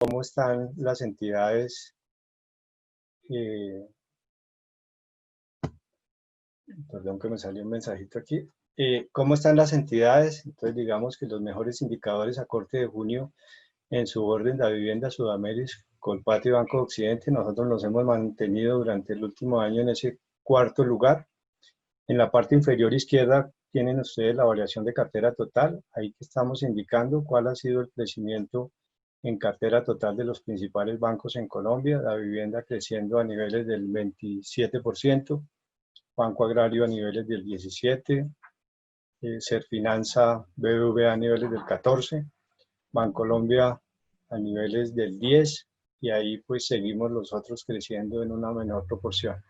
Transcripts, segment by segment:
cómo están las entidades, perdón que me salió un mensajito aquí, cómo están las entidades. Entonces digamos que los mejores indicadores a corte de junio en su orden: la vivienda, Sudamérica, Colpatria y Banco de Occidente. Nosotros nos hemos mantenido durante el último año en ese cuarto lugar. En la parte inferior izquierda tienen ustedes la variación de cartera total. Ahí estamos indicando cuál ha sido el crecimiento en cartera total de los principales bancos en Colombia. La vivienda creciendo a niveles del 27%, Banco Agrario a niveles del 17%, Serfinanza BBVA a niveles del 14%, Bancolombia a niveles del 10%, y ahí pues seguimos los otros creciendo en una menor proporción.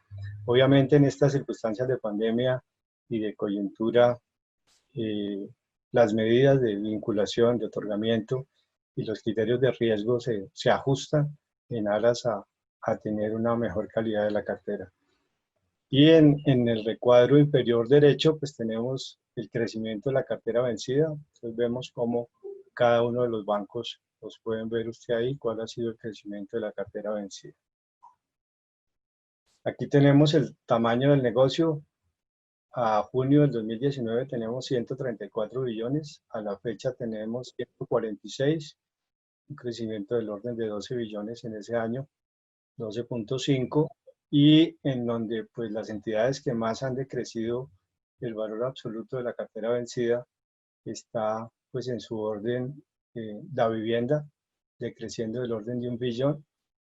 Obviamente en estas circunstancias de pandemia y de coyuntura, las medidas de vinculación, de otorgamiento y los criterios de riesgo se ajustan en aras a tener una mejor calidad de la cartera. Y en el recuadro inferior derecho pues tenemos el crecimiento de la cartera vencida. Entonces vemos cómo cada uno de los bancos, los pueden ver usted ahí, cuál ha sido el crecimiento de la cartera vencida. Aquí tenemos el tamaño del negocio. A junio del 2019 tenemos 134 billones, a la fecha tenemos 146, un crecimiento del orden de 12 billones en ese año, 12.5, y en donde pues las entidades que más han decrecido el valor absoluto de la cartera vencida está pues en su orden la vivienda, decreciendo del orden de 1 billón,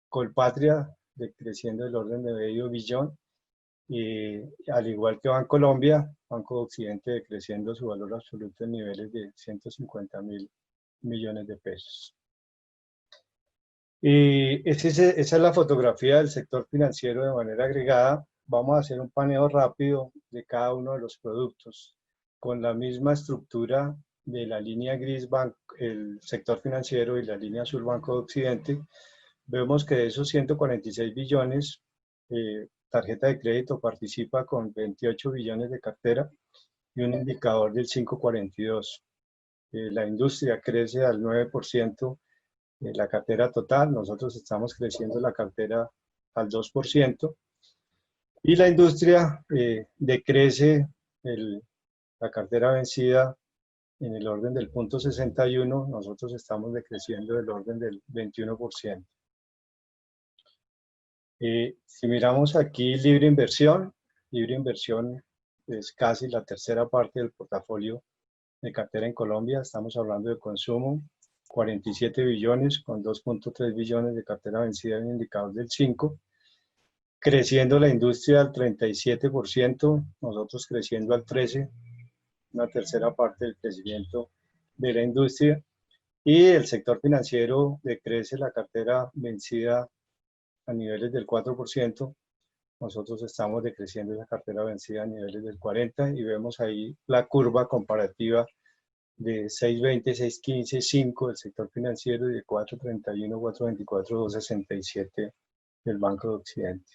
Colpatria decreciendo del orden de medio billón, y al igual que Bancolombia, Banco de Occidente decreciendo su valor absoluto en niveles de 150.000 millones de pesos. Y esa es la fotografía del sector financiero de manera agregada. Vamos a hacer un paneo rápido de cada uno de los productos con la misma estructura de la línea gris, el sector financiero, y la línea azul, Banco de Occidente. Vemos que de esos 146 billones, tarjeta de crédito participa con 28 billones de cartera y un indicador del 5.42. La industria crece al 9% de la cartera total. Nosotros estamos creciendo la cartera al 2%. Y la industria decrece la cartera vencida en el orden del 0.61. Nosotros estamos decreciendo del orden del 21%. Si miramos aquí libre inversión es casi la tercera parte del portafolio de cartera en Colombia. Estamos hablando de consumo, 47 billones con 2.3 billones de cartera vencida en indicador del 5. Creciendo la industria al 37%, nosotros creciendo al 13%, una tercera parte del crecimiento de la industria. Y el sector financiero decrece la cartera vencida a niveles del 4%, nosotros estamos decreciendo esa cartera vencida a niveles del 40%, y vemos ahí la curva comparativa de 6.20, 6.15, 5 del sector financiero, y de 4.31, 4.24, 2.67 del Banco de Occidente.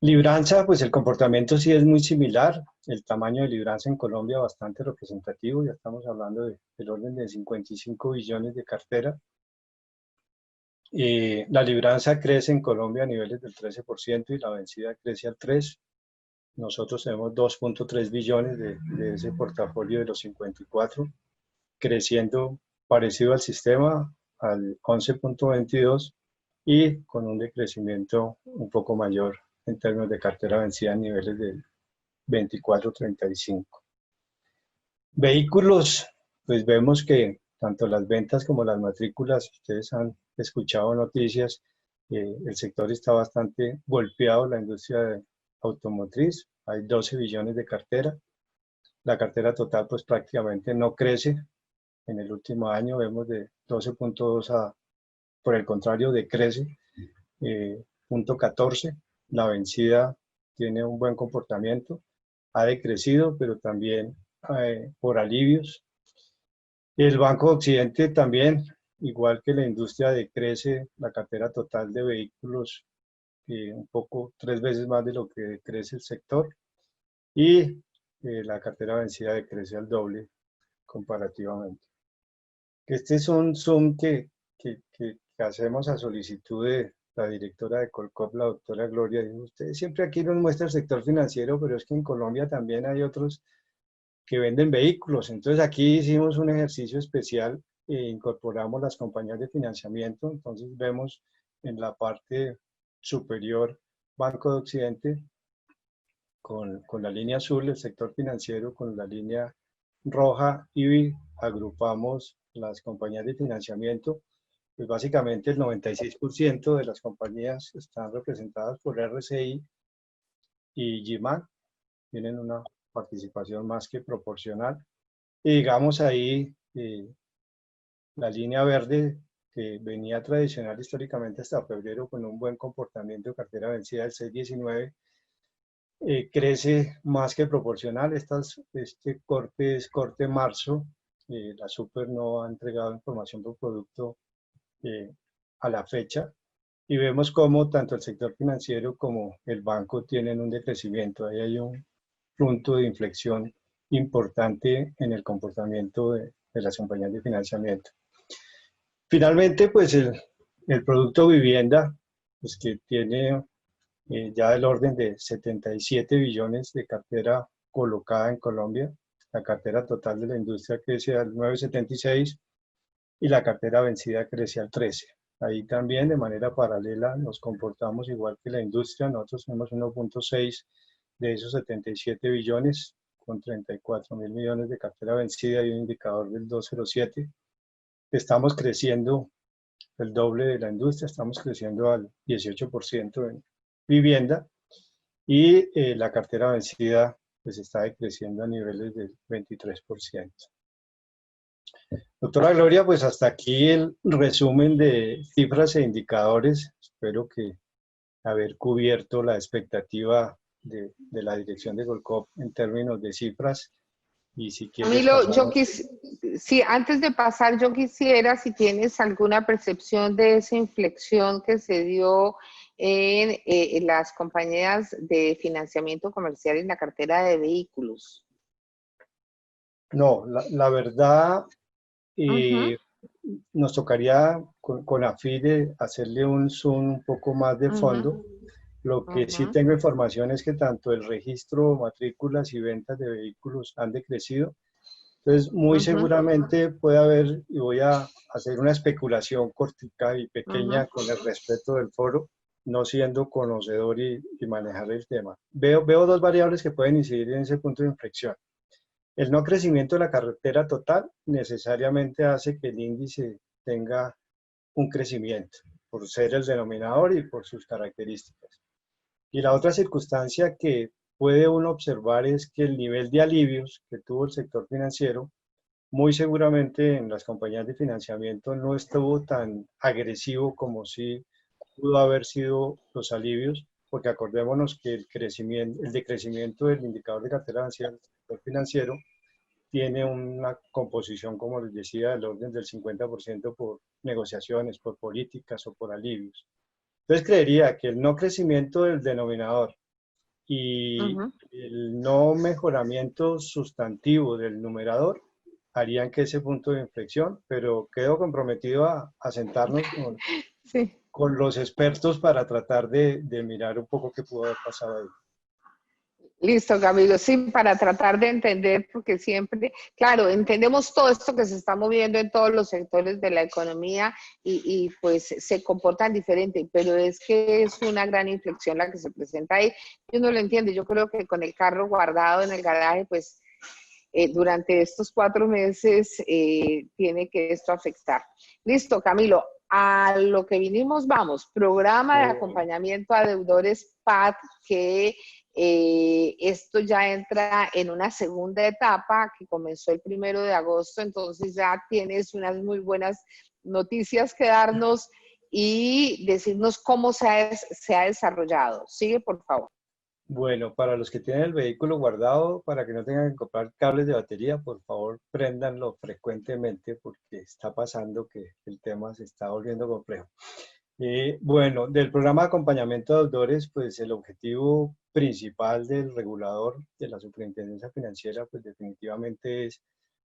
Libranza, pues el comportamiento sí es muy similar. El tamaño de libranza en Colombia bastante representativo, ya estamos hablando del orden de 55 billones de cartera. La libranza crece en Colombia a niveles del 13% y la vencida crece al 3%. Nosotros tenemos 2.3 billones de ese portafolio de los 54, creciendo parecido al sistema, al 11.22, y con un decrecimiento un poco mayor en términos de cartera vencida a niveles del 24.35. Vehículos, pues vemos que tanto las ventas como las matrículas, ustedes han escuchado noticias, el sector está bastante golpeado, la industria automotriz, hay 12 billones de cartera, la cartera total pues prácticamente no crece. En el último año vemos de 12.2 a, por el contrario, decrece 0.14. La vencida tiene un buen comportamiento, ha decrecido, pero también por alivios. El Banco de Occidente también, igual que la industria, decrece la cartera total de vehículos un poco, 3 veces más de lo que crece el sector, y la cartera vencida decrece al doble comparativamente. Este es un zoom que que hacemos a solicitud de la directora de Colcop, la doctora Gloria, dijo, usted siempre aquí nos muestra el sector financiero, pero es que en Colombia también hay otros que venden vehículos. Entonces aquí hicimos un ejercicio especial e incorporamos las compañías de financiamiento. Entonces vemos en la parte superior Banco de Occidente con la línea azul, el sector financiero, con la línea roja, y agrupamos las compañías de financiamiento. Pues básicamente el 96% de las compañías están representadas por RCI y GMAC, tienen una participación más que proporcional. Y digamos ahí, la línea verde, que venía tradicional históricamente hasta febrero con un buen comportamiento de cartera vencida del 6,19, crece más que proporcional. Este corte es corte marzo. La Super no ha entregado información por producto a la fecha, y vemos cómo tanto el sector financiero como el banco tienen un decrecimiento. Ahí hay un punto de inflexión importante en el comportamiento de las compañías de financiamiento. Finalmente, pues el producto vivienda, pues que tiene ya del orden de 77 billones de cartera colocada en Colombia. La cartera total de la industria crece al 9,76 y la cartera vencida crece al 13. Ahí también de manera paralela nos comportamos igual que la industria. Nosotros tenemos 1,6 de esos 77 billones con 34.000 millones de cartera vencida y un indicador del 2,07. Estamos creciendo el doble de la industria, estamos creciendo al 18% en vivienda, y la cartera vencida pues está decreciendo a niveles del 23%. Doctora Gloria, pues hasta aquí el resumen de cifras e indicadores. Espero que haber cubierto la expectativa de la dirección de Colcop en términos de cifras. Y si quieres Camilo, pasamos. sí, antes de pasar, yo quisiera, si tienes alguna percepción de esa inflexión que se dio en las compañías de financiamiento comercial en la cartera de vehículos. No, la verdad, nos tocaría con AFIDE hacerle un zoom un poco más de fondo. Lo que sí tengo información es que tanto el registro, matrículas y ventas de vehículos han decrecido. Entonces, muy seguramente puede haber, y voy a hacer una especulación cortica y pequeña con el respeto del foro, no siendo conocedor y manejar el tema. Veo dos variables que pueden incidir en ese punto de inflexión. El no crecimiento de la cartera total necesariamente hace que el índice tenga un crecimiento, por ser el denominador y por sus características. Y la otra circunstancia que puede uno observar es que el nivel de alivios que tuvo el sector financiero, muy seguramente en las compañías de financiamiento no estuvo tan agresivo como si pudo haber sido los alivios, porque acordémonos que el decrecimiento del indicador de cartera vencida del sector financiero tiene una composición, como les decía, del orden del 50% por negociaciones, por políticas o por alivios. Entonces creería que el no crecimiento del denominador y el no mejoramiento sustantivo del numerador harían que ese punto de inflexión, pero quedo comprometido a sentarnos con los expertos para tratar de mirar un poco qué pudo haber pasado ahí. Listo, Camilo, sí, para tratar de entender, porque siempre, claro, entendemos todo esto que se está moviendo en todos los sectores de la economía y pues se comportan diferente, pero es que es una gran inflexión la que se presenta ahí y uno lo entiende. Yo creo que con el carro guardado en el garaje, pues durante estos 4 meses tiene que esto afectar. Listo, Camilo, a lo que vinimos, vamos, programa de acompañamiento a deudores PAD, que esto ya entra en una segunda etapa que comenzó el 1 de agosto, entonces ya tienes unas muy buenas noticias que darnos y decirnos cómo se ha desarrollado. Sigue, por favor. Bueno, para los que tienen el vehículo guardado, para que no tengan que comprar cables de batería, por favor, préndanlo frecuentemente porque está pasando que el tema se está volviendo complejo. Bueno, del programa de acompañamiento de deudores, pues el objetivo principal del regulador de la Superintendencia Financiera, pues definitivamente es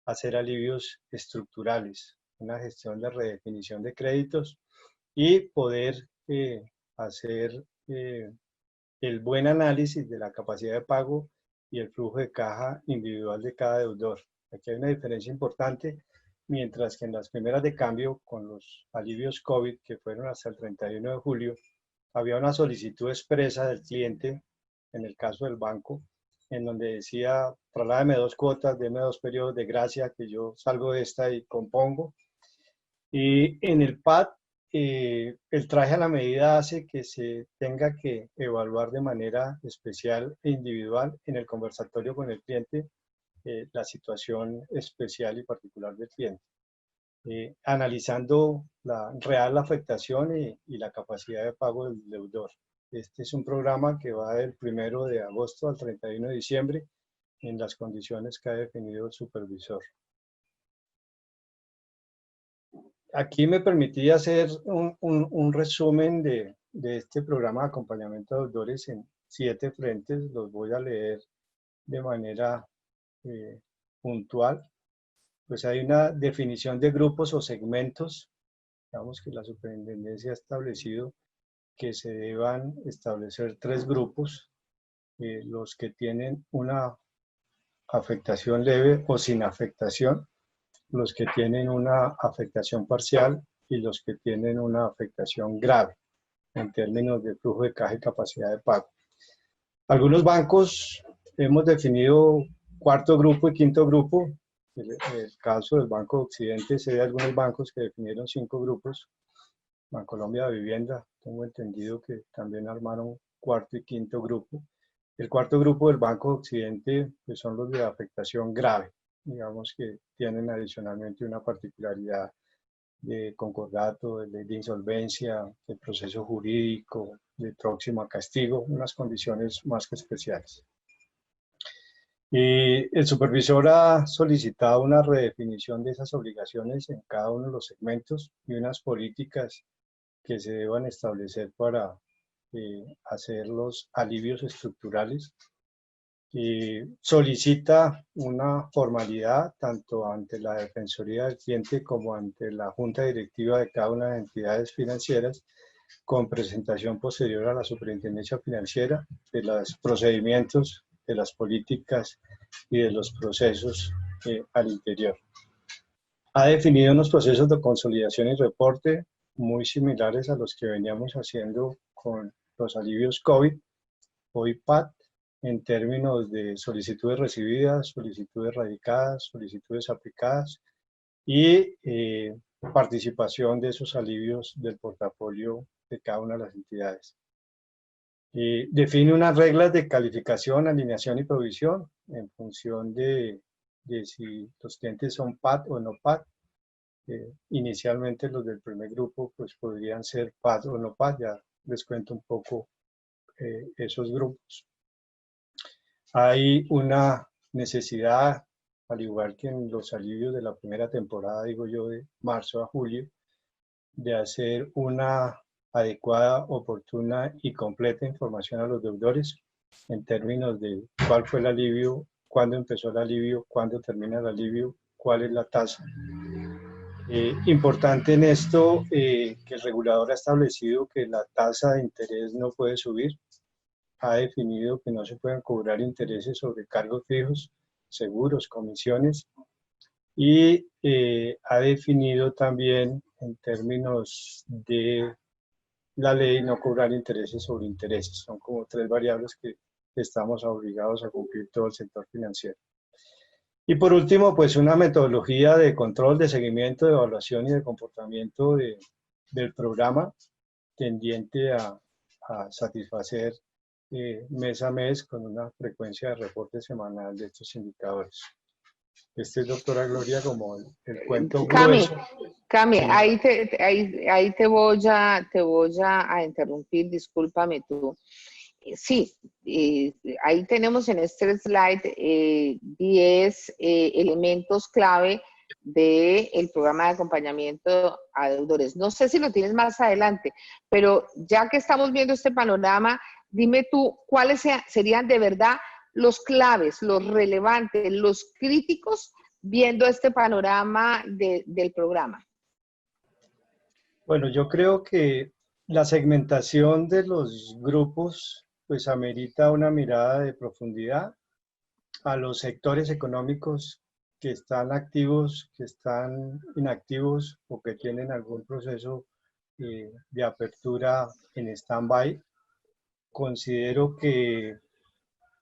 hacer alivios estructurales, una gestión de redefinición de créditos y poder hacer el buen análisis de la capacidad de pago y el flujo de caja individual de cada deudor. Aquí hay una diferencia importante, mientras que en las primeras de cambio, con los alivios COVID, que fueron hasta el 31 de julio, había una solicitud expresa del cliente, en el caso del banco, en donde decía, trasládeme 2 cuotas, deme 2 periodos de gracia, que yo salgo de esta y compongo. Y en el PAD, el traje a la medida hace que se tenga que evaluar de manera especial e individual en el conversatorio con el cliente la situación especial y particular del cliente, analizando la real afectación y la capacidad de pago del deudor. Este es un programa que va del 1 de agosto al 31 de diciembre en las condiciones que ha definido el supervisor. Aquí me permití hacer un resumen de este programa de acompañamiento de deudores en 7 frentes. Los voy a leer de manera puntual. Pues hay una definición de grupos o segmentos. Digamos que la superintendencia ha establecido que se deban establecer 3 grupos, los que tienen una afectación leve o sin afectación, los que tienen una afectación parcial y los que tienen una afectación grave en términos de flujo de caja y capacidad de pago. Algunos bancos hemos definido 4º grupo y 5º grupo. El caso del Banco de Occidente, se ve algunos bancos que definieron 5 grupos. Bancolombia de Vivienda, tengo entendido que también armaron 4º y 5º grupo. El 4º grupo del Banco de Occidente pues son los de afectación grave, digamos que tienen adicionalmente una particularidad de concordato, de insolvencia, de proceso jurídico, de próximo a castigo, unas condiciones más que especiales. Y el supervisor ha solicitado una redefinición de esas obligaciones en cada uno de los segmentos y unas políticas que se deban establecer para hacer los alivios estructurales. Solicita una formalidad tanto ante la Defensoría del Cliente como ante la Junta Directiva de cada una de las entidades financieras, con presentación posterior a la Superintendencia Financiera de los procedimientos, de las políticas y de los procesos al interior. Ha definido unos procesos de consolidación y reporte muy similares a los que veníamos haciendo con los alivios COVID o IPAD, en términos de solicitudes recibidas, solicitudes radicadas, solicitudes aplicadas y participación de esos alivios del portafolio de cada una de las entidades. Define unas reglas de calificación, alineación y provisión en función de si los clientes son PAD o no PAD. Inicialmente los del primer grupo pues podrían ser PAD o no PAD, ya les cuento un poco esos grupos. Hay una necesidad, al igual que en los alivios de la primera temporada, digo yo, de marzo a julio, de hacer una adecuada, oportuna y completa información a los deudores en términos de cuál fue el alivio, cuándo empezó el alivio, cuándo termina el alivio, cuál es la tasa. Importante en esto que el regulador ha establecido que la tasa de interés no puede subir, ha definido que no se pueden cobrar intereses sobre cargos fijos, seguros, comisiones, y ha definido también en términos de la ley no cobrar intereses sobre intereses. Son como 3 variables que estamos obligados a cumplir todo el sector financiero. Y por último, pues una metodología de control, de seguimiento, de evaluación y de comportamiento del programa tendiente a satisfacer mes a mes con una frecuencia de reporte semanal de estos indicadores. Este es, doctora Gloria, como el cuento grueso. Cami, sí. ahí te voy a interrumpir, discúlpame tú. Sí, ahí tenemos en este slide 10 elementos clave del programa de acompañamiento a deudores. No sé si lo tienes más adelante, pero ya que estamos viendo este panorama, dime tú cuáles serían de verdad los claves, los relevantes, los críticos viendo este panorama del programa. Bueno, yo creo que la segmentación de los grupos pues amerita una mirada de profundidad a los sectores económicos que están activos, que están inactivos o que tienen algún proceso de apertura en stand-by. Considero que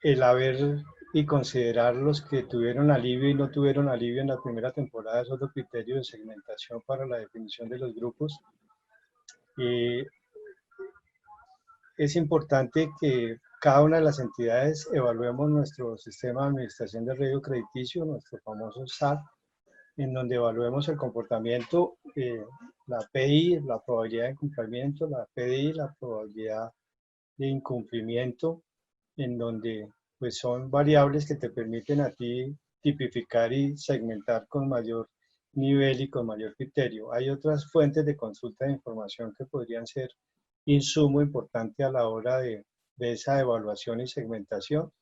el haber y considerar los que tuvieron alivio y no tuvieron alivio en la primera temporada es otro criterio de segmentación para la definición de los grupos. Eh, es importante que cada una de las entidades evaluemos nuestro sistema de administración de riesgo crediticio, nuestro famoso SAT, en donde evaluemos el comportamiento, la PI, la probabilidad de cumplimiento, la PDI, la probabilidad de incumplimiento, en donde pues son variables que te permiten a ti tipificar y segmentar con mayor nivel y con mayor criterio. Hay otras fuentes de consulta de información que podrían ser insumo importante a la hora de esa evaluación y segmentación,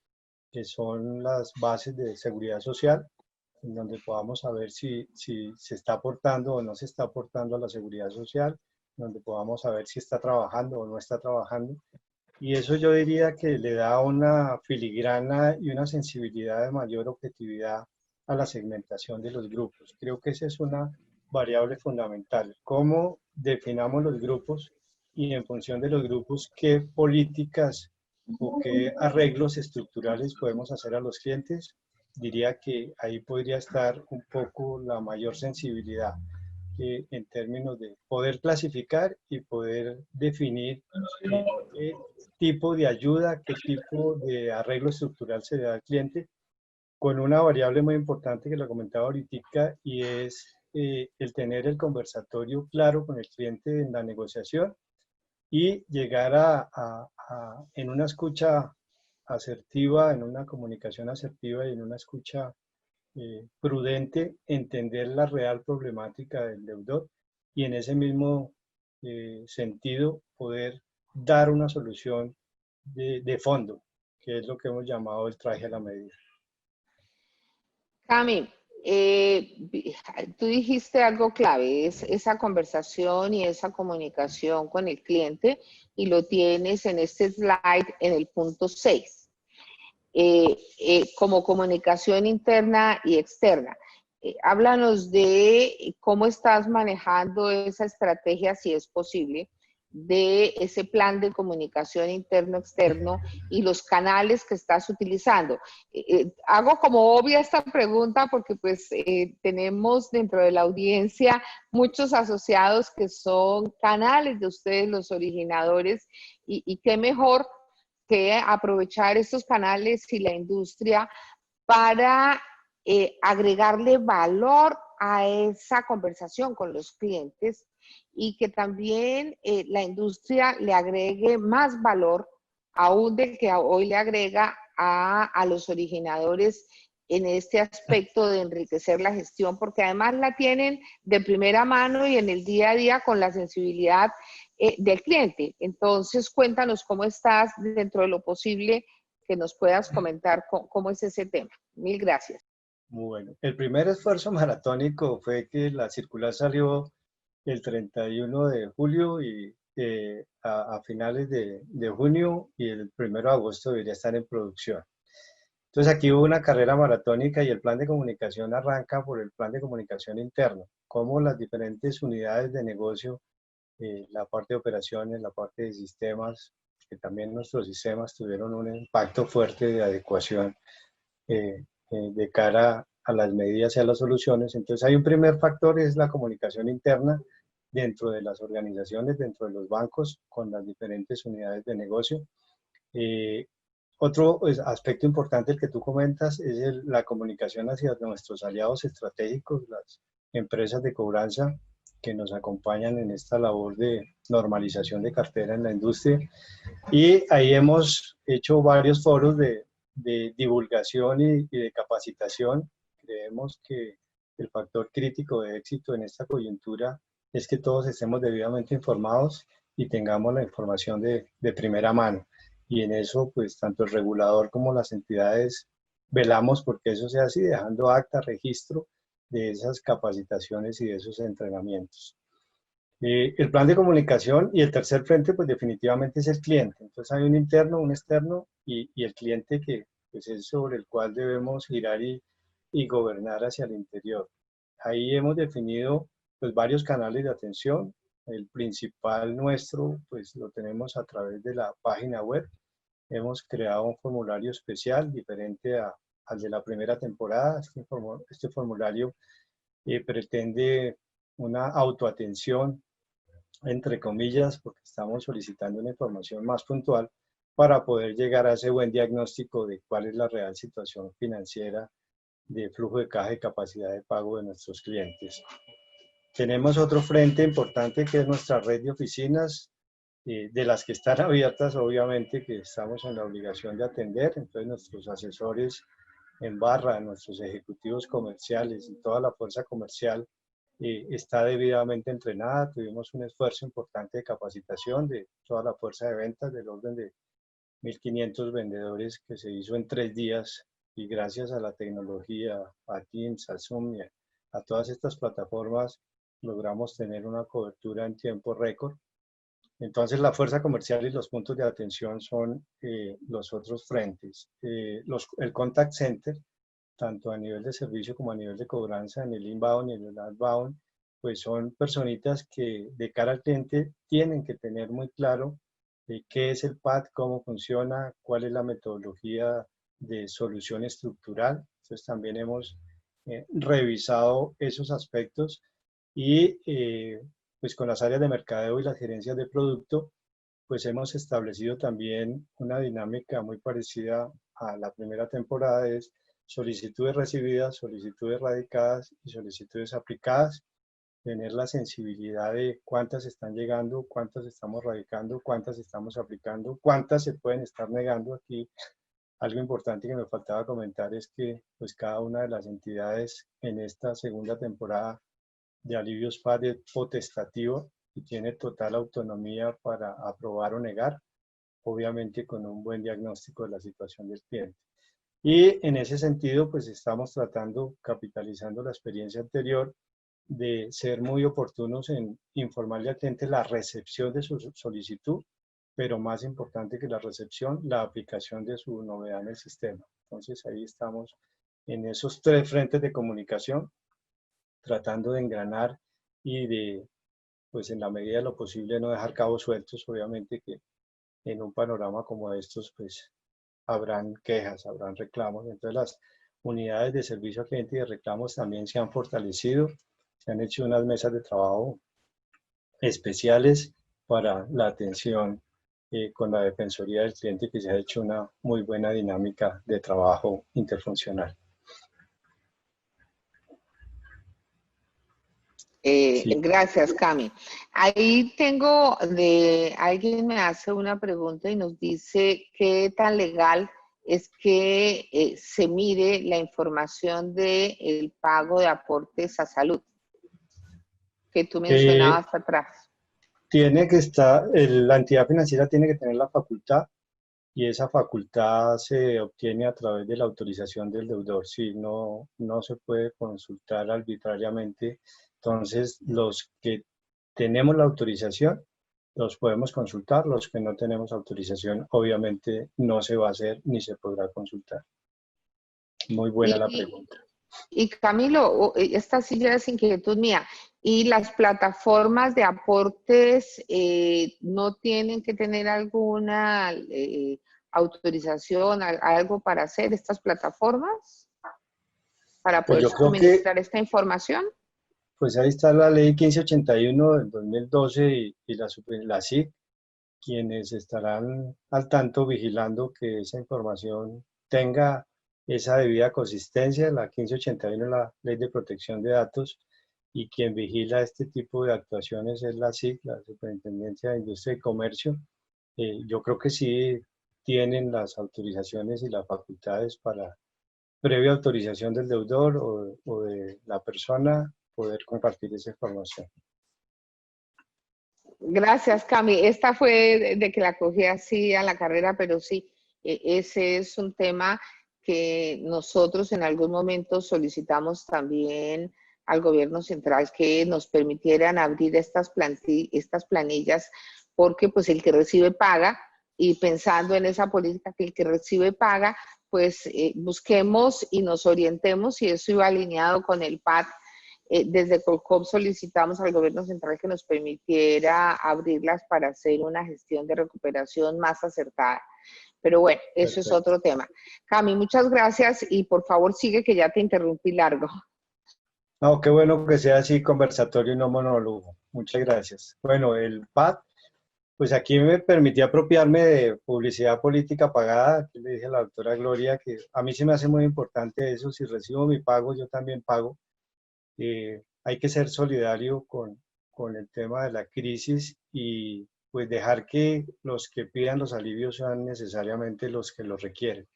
que son las bases de seguridad social, en donde podamos saber si se está aportando o no se está aportando a la seguridad social, donde podamos saber si está trabajando o no está trabajando. Y eso yo diría que le da una filigrana y una sensibilidad de mayor objetividad a la segmentación de los grupos. Creo que esa es una variable fundamental. Cómo definamos los grupos y en función de los grupos, qué políticas o qué arreglos estructurales podemos hacer a los clientes. Diría que ahí podría estar un poco la mayor sensibilidad en términos de poder clasificar y poder definir qué tipo de ayuda, qué tipo de arreglo estructural se le da al cliente, con una variable muy importante que lo comentaba ahorita, y es el tener el conversatorio claro con el cliente en la negociación y llegar en una escucha asertiva, en una comunicación asertiva y en una escucha prudente, entender la real problemática del deudor y en ese mismo sentido poder dar una solución de fondo, que es lo que hemos llamado el traje a la medida. Cami, tú dijiste algo clave, es esa conversación y esa comunicación con el cliente, y lo tienes en este slide en el punto 6, como comunicación interna y externa. Háblanos de cómo estás manejando esa estrategia, si es posible, de ese plan de comunicación interno-externo y los canales que estás utilizando. Hago como obvia esta pregunta porque pues tenemos dentro de la audiencia muchos asociados que son canales de ustedes, los originadores, y qué mejor que aprovechar estos canales y la industria para agregarle valor a esa conversación con los clientes, y que también la industria le agregue más valor aún del que hoy le agrega a los originadores en este aspecto de enriquecer la gestión, porque además la tienen de primera mano y en el día a día con la sensibilidad del cliente. Entonces, cuéntanos cómo estás dentro de lo posible, que nos puedas comentar cómo es ese tema. Mil gracias. Bueno, el primer esfuerzo maratónico fue que la circular salió el 31 de julio y a finales de junio, y el 1 de agosto debería estar en producción. Entonces aquí hubo una carrera maratónica y el plan de comunicación arranca por el plan de comunicación interno, cómo las diferentes unidades de negocio, la parte de operaciones, la parte de sistemas, que también nuestros sistemas tuvieron un impacto fuerte de adecuación de cara a las medidas y a las soluciones. Entonces hay un primer factor, es la comunicación interna dentro de las organizaciones, dentro de los bancos, con las diferentes unidades de negocio. Otro aspecto importante, el que tú comentas, es la comunicación hacia nuestros aliados estratégicos, las empresas de cobranza que nos acompañan en esta labor de normalización de cartera en la industria. Y ahí hemos hecho varios foros de divulgación y de capacitación. Creemos que el factor crítico de éxito en esta coyuntura es que todos estemos debidamente informados y tengamos la información de primera mano. Y en eso, pues, tanto el regulador como las entidades velamos porque eso sea así, dejando acta, registro de esas capacitaciones y de esos entrenamientos. El plan de comunicación y el tercer frente, pues definitivamente es el cliente. Entonces hay un interno, un externo y el cliente que pues, es sobre el cual debemos girar y gobernar hacia el interior. Ahí hemos definido pues, varios canales de atención. El principal nuestro, pues lo tenemos a través de la página web. Hemos creado un formulario especial diferente al de la primera temporada. Este formulario pretende una autoatención entre comillas, porque estamos solicitando una información más puntual para poder llegar a ese buen diagnóstico de cuál es la real situación financiera de flujo de caja y capacidad de pago de nuestros clientes. Tenemos otro frente importante que es nuestra red de oficinas, de las que están abiertas, obviamente, que estamos en la obligación de atender. Entonces, nuestros asesores en barra, nuestros ejecutivos comerciales y toda la fuerza comercial está debidamente entrenada. Tuvimos un esfuerzo importante de capacitación de toda la fuerza de ventas del orden de 1.500 vendedores que se hizo en 3 días y gracias a la tecnología, a Teams, a Zoom y a todas estas plataformas logramos tener una cobertura en tiempo récord. Entonces la fuerza comercial y los puntos de atención son los otros frentes. El contact center, tanto a nivel de servicio como a nivel de cobranza, en el inbound y en el outbound, pues son personitas que de cara al cliente tienen que tener muy claro qué es el PAD, cómo funciona, cuál es la metodología de solución estructural. Entonces también hemos revisado esos aspectos y pues con las áreas de mercadeo y las gerencias de producto, pues hemos establecido también una dinámica muy parecida a la primera temporada, es solicitudes recibidas, solicitudes radicadas y solicitudes aplicadas, tener la sensibilidad de cuántas están llegando, cuántas estamos radicando, cuántas estamos aplicando, cuántas se pueden estar negando. Aquí algo importante que me faltaba comentar es que pues cada una de las entidades en esta segunda temporada de alivios PAD es potestativo y tiene total autonomía para aprobar o negar, obviamente con un buen diagnóstico de la situación del cliente. Y en ese sentido, pues estamos tratando, capitalizando la experiencia anterior, de ser muy oportunos en informarle al cliente la recepción de su solicitud, pero más importante que la recepción, la aplicación de su novedad en el sistema. Entonces ahí estamos en esos 3 frentes de comunicación, tratando de engranar y de, pues en la medida de lo posible, no dejar cabos sueltos. Obviamente que en un panorama como estos, pues habrán quejas, habrán reclamos. Entonces las unidades de servicio al cliente y de reclamos también se han fortalecido, se han hecho unas mesas de trabajo especiales para la atención con la Defensoría del Cliente, que se ha hecho una muy buena dinámica de trabajo interfuncional. Sí. Gracias, Cami. Ahí tengo alguien me hace una pregunta y nos dice qué tan legal es que se mire la información del pago de aportes a salud que tú mencionabas atrás. Tiene que estar, la entidad financiera tiene que tener la facultad y esa facultad se obtiene a través de la autorización del deudor. Si no, no se puede consultar arbitrariamente. Entonces, los que tenemos la autorización, los podemos consultar. Los que no tenemos autorización, obviamente no se va a hacer ni se podrá consultar. Muy buena la pregunta. Y Camilo, esta sí ya es inquietud mía. ¿Y las plataformas de aportes no tienen que tener alguna autorización, algo para hacer estas plataformas? ¿Para poder suministrar esta información? Pues ahí está la ley 1581 del 2012 y la SIC, quienes estarán al tanto vigilando que esa información tenga esa debida consistencia. La 1581 es la Ley de Protección de Datos y quien vigila este tipo de actuaciones es la SIC, la Superintendencia de Industria y Comercio. Yo creo que sí tienen las autorizaciones y las facultades para, previa autorización del deudor o de la persona, poder compartir esa información. Gracias, Cami. Esta fue de que la cogí así a la carrera, pero sí, ese es un tema que nosotros en algún momento solicitamos también al gobierno central que nos permitieran abrir estas planillas, porque pues el que recibe paga, y pensando en esa política que el que recibe paga, pues busquemos y nos orientemos, y eso iba alineado con el PAT. Desde Colcom solicitamos al gobierno central que nos permitiera abrirlas para hacer una gestión de recuperación más acertada. Pero bueno, eso es Perfecto. otro tema. Cami, muchas gracias y por favor sigue, que ya te interrumpí largo. No, qué bueno que sea así conversatorio y no monólogo. Muchas gracias. Bueno, el PAT, pues aquí me permití apropiarme de publicidad política pagada. Aquí le dije a la doctora Gloria que a mí se me hace muy importante eso. Si recibo mi pago, yo también pago. Hay que ser solidario con el tema de la crisis y pues dejar que los que pidan los alivios sean necesariamente los que los requieren.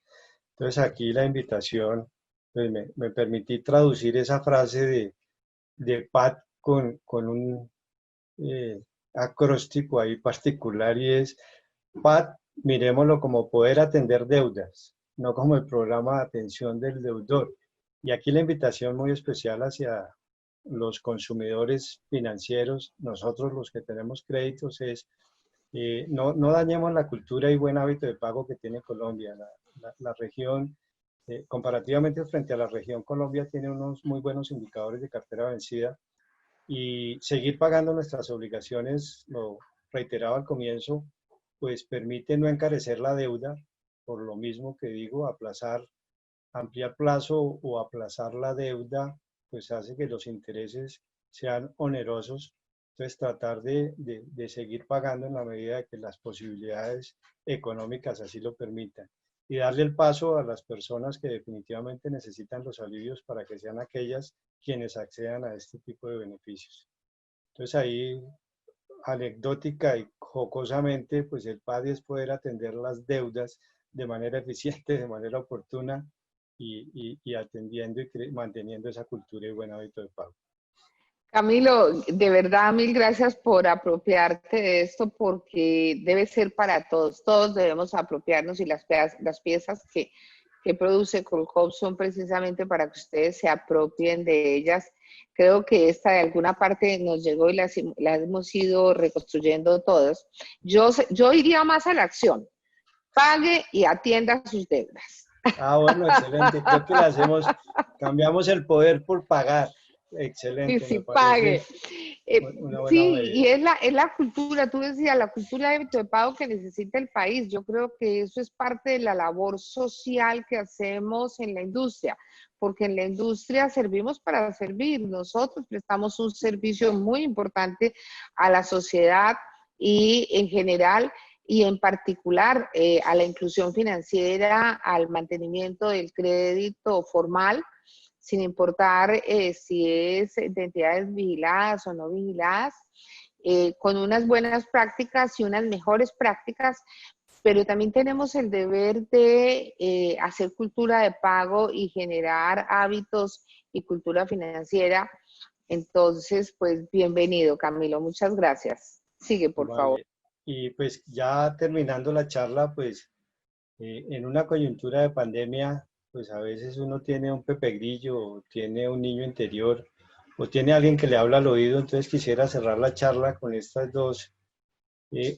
Entonces aquí la invitación, pues me permití traducir esa frase de PAT con un acróstico ahí particular, y es: PAT, miremoslo como poder atender deudas, no como el programa de atención del deudor. Y aquí la invitación muy especial hacia los consumidores financieros, nosotros los que tenemos créditos, es no dañemos la cultura y buen hábito de pago que tiene Colombia. La región, comparativamente frente a la región, Colombia tiene unos muy buenos indicadores de cartera vencida, y seguir pagando nuestras obligaciones, lo reiteraba al comienzo, pues permite no encarecer la deuda. Por lo mismo que digo, ampliar plazo o aplazar la deuda, pues hace que los intereses sean onerosos. Entonces, tratar de seguir pagando en la medida de que las posibilidades económicas así lo permitan. Y darle el paso a las personas que definitivamente necesitan los alivios para que sean aquellas quienes accedan a este tipo de beneficios. Entonces, ahí, anecdótica y jocosamente, pues el PAD es poder atender las deudas de manera eficiente, de manera oportuna, y atendiendo y manteniendo esa cultura y buen hábito de pago. Camilo, de verdad, mil gracias por apropiarte de esto, porque debe ser para todos. Todos debemos apropiarnos, y las piezas que produce Colcom son precisamente para que ustedes se apropien de ellas. Creo que esta de alguna parte nos llegó y las hemos ido reconstruyendo todos. Yo iría más a la acción. Pague y atienda sus deudas. Ah, bueno, excelente. Creo que cambiamos el poder por pagar. Sí, Excelente, sí, me pague. parece una buena Sí, y medida. es la cultura, tú decías, la cultura de hábito de pago que necesita el país. Yo creo que eso es parte de la labor social que hacemos en la industria, porque en la industria servimos para servir. Nosotros prestamos un servicio muy importante a la sociedad y en general, y en particular a la inclusión financiera, al mantenimiento del crédito formal, sin importar si es de entidades vigiladas o no vigiladas, con unas buenas prácticas y unas mejores prácticas, pero también tenemos el deber de hacer cultura de pago y generar hábitos y cultura financiera. Entonces, pues bienvenido, Camilo, muchas gracias. Sigue, por favor. Vale. Y pues ya terminando la charla, pues en una coyuntura de pandemia, pues a veces uno tiene un Pepe Grillo, o tiene un niño interior, o tiene alguien que le habla al oído. Entonces quisiera cerrar la charla con estos dos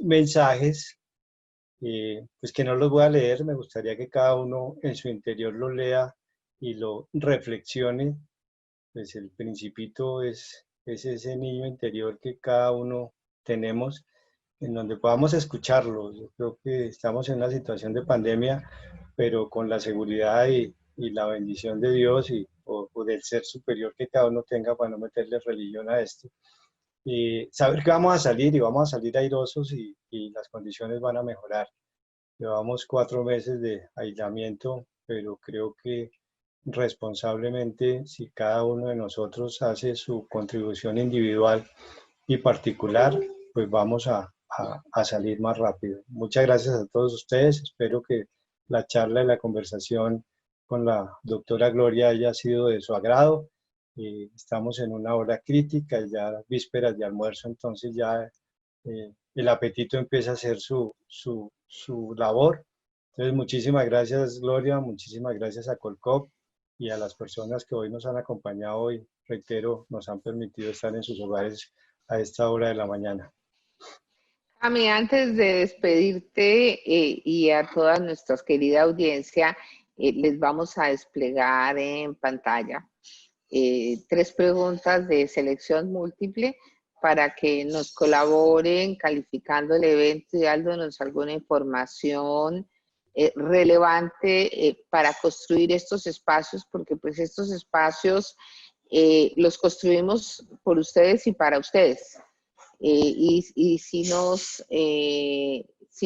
mensajes, pues que no los voy a leer. Me gustaría que cada uno en su interior lo lea y lo reflexione. Pues el principito es ese niño interior que cada uno tenemos, en donde podamos escucharlo. Yo creo que estamos en una situación de pandemia, pero con la seguridad y la bendición de Dios o del ser superior que cada uno tenga, para no meterle religión a esto. Y saber que vamos a salir, y vamos a salir airosos, y las condiciones van a mejorar. Llevamos 4 meses de aislamiento, pero creo que responsablemente, si cada uno de nosotros hace su contribución individual y particular, pues vamos a salir más rápido. Muchas gracias a todos ustedes. Espero que la charla y la conversación con la doctora Gloria haya sido de su agrado. Estamos en una hora crítica, ya vísperas de almuerzo, entonces ya el apetito empieza a hacer su labor. Entonces, muchísimas gracias, Gloria, muchísimas gracias a Colcop. y a las personas que hoy nos han acompañado hoy, reitero, nos han permitido estar en sus hogares a esta hora de la mañana. Cami, antes de despedirte y a toda nuestra querida audiencia, les vamos a desplegar en pantalla 3 preguntas de selección múltiple para que nos colaboren calificando el evento y dándonos alguna información relevante para construir estos espacios, porque pues estos espacios los construimos por ustedes y para ustedes. Y si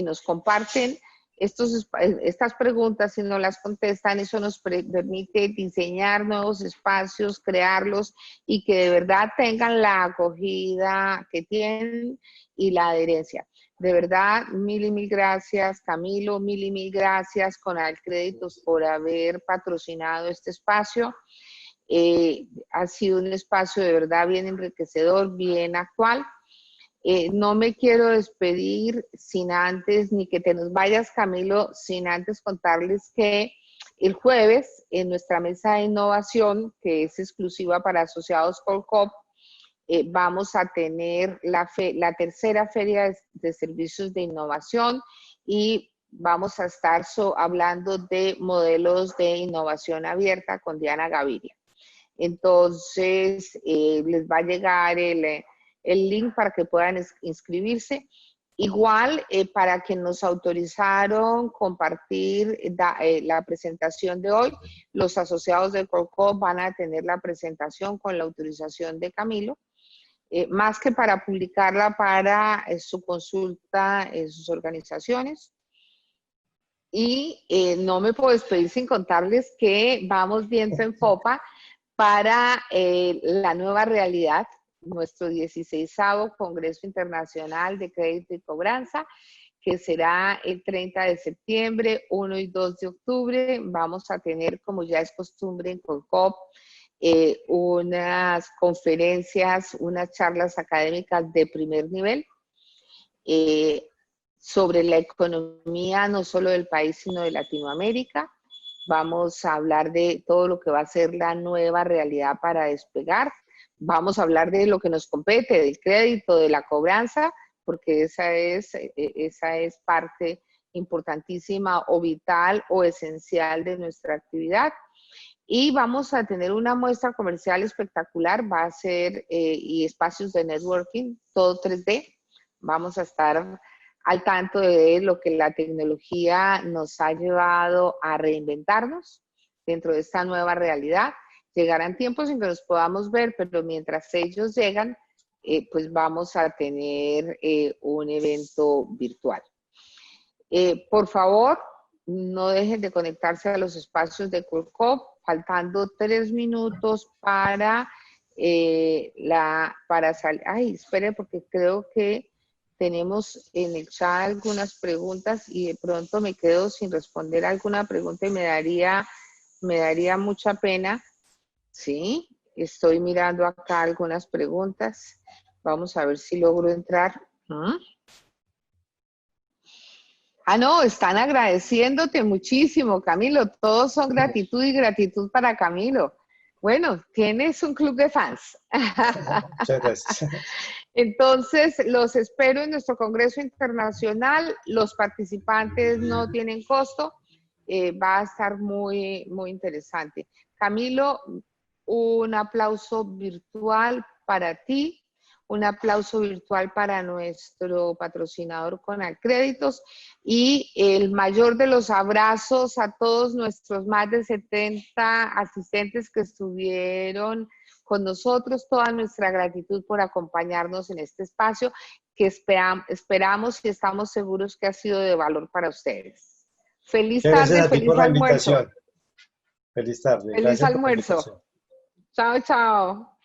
nos comparten estas preguntas, si nos las contestan, eso nos permite diseñar nuevos espacios, crearlos y que de verdad tengan la acogida que tienen y la adherencia. De verdad, mil y mil gracias, Camilo, mil y mil gracias Conalcréditos por haber patrocinado este espacio. Ha sido un espacio de verdad bien enriquecedor, bien actual. No me quiero despedir sin antes, ni que te nos vayas, Camilo, sin antes contarles que el jueves en nuestra mesa de innovación, que es exclusiva para asociados Colcop, vamos a tener la tercera feria de servicios de innovación y vamos a estar hablando de modelos de innovación abierta con Diana Gaviria. Entonces, les va a llegar el link para que puedan inscribirse. Igual, para que nos autorizaron compartir la presentación de hoy, los asociados de Colcop van a tener la presentación con la autorización de Camilo, más que para publicarla para su consulta en sus organizaciones. Y no me puedo despedir sin contarles que vamos viento en popa para la nueva realidad, nuestro 16º Congreso Internacional de Crédito y Cobranza, que será el 30 de septiembre, 1 y 2 de octubre. Vamos a tener, como ya es costumbre en Colcop, unas conferencias, unas charlas académicas de primer nivel sobre la economía no solo del país, sino de Latinoamérica. Vamos a hablar de todo lo que va a ser la nueva realidad para despegar. Vamos a hablar de lo que nos compete, del crédito, de la cobranza, porque esa es parte importantísima o vital o esencial de nuestra actividad. Y vamos a tener una muestra comercial espectacular, va a ser, y espacios de networking, todo 3D. Vamos a estar al tanto de lo que la tecnología nos ha llevado a reinventarnos dentro de esta nueva realidad. Llegarán tiempos en que nos podamos ver, pero mientras ellos llegan, pues vamos a tener un evento virtual. Por favor, no dejen de conectarse a los espacios de Colcop, faltando 3 minutos para salir. Ay, espere, porque creo que tenemos en el chat algunas preguntas y de pronto me quedo sin responder alguna pregunta y me daría mucha pena. Sí, estoy mirando acá algunas preguntas. Vamos a ver si logro entrar. No, están agradeciéndote muchísimo, Camilo. Todos son gratitud y gratitud para Camilo. Bueno, tienes un club de fans. Muchas gracias. Entonces, los espero en nuestro Congreso Internacional. Los participantes no tienen costo. Va a estar muy, muy interesante. Camilo, un aplauso virtual para ti. Un aplauso virtual para nuestro patrocinador Conalcréditos y el mayor de los abrazos a todos nuestros más de 70 asistentes que estuvieron con nosotros. Toda nuestra gratitud por acompañarnos en este espacio que esperamos y estamos seguros que ha sido de valor para ustedes. Feliz tarde, feliz almuerzo. Feliz tarde. Feliz almuerzo. Chao, chao.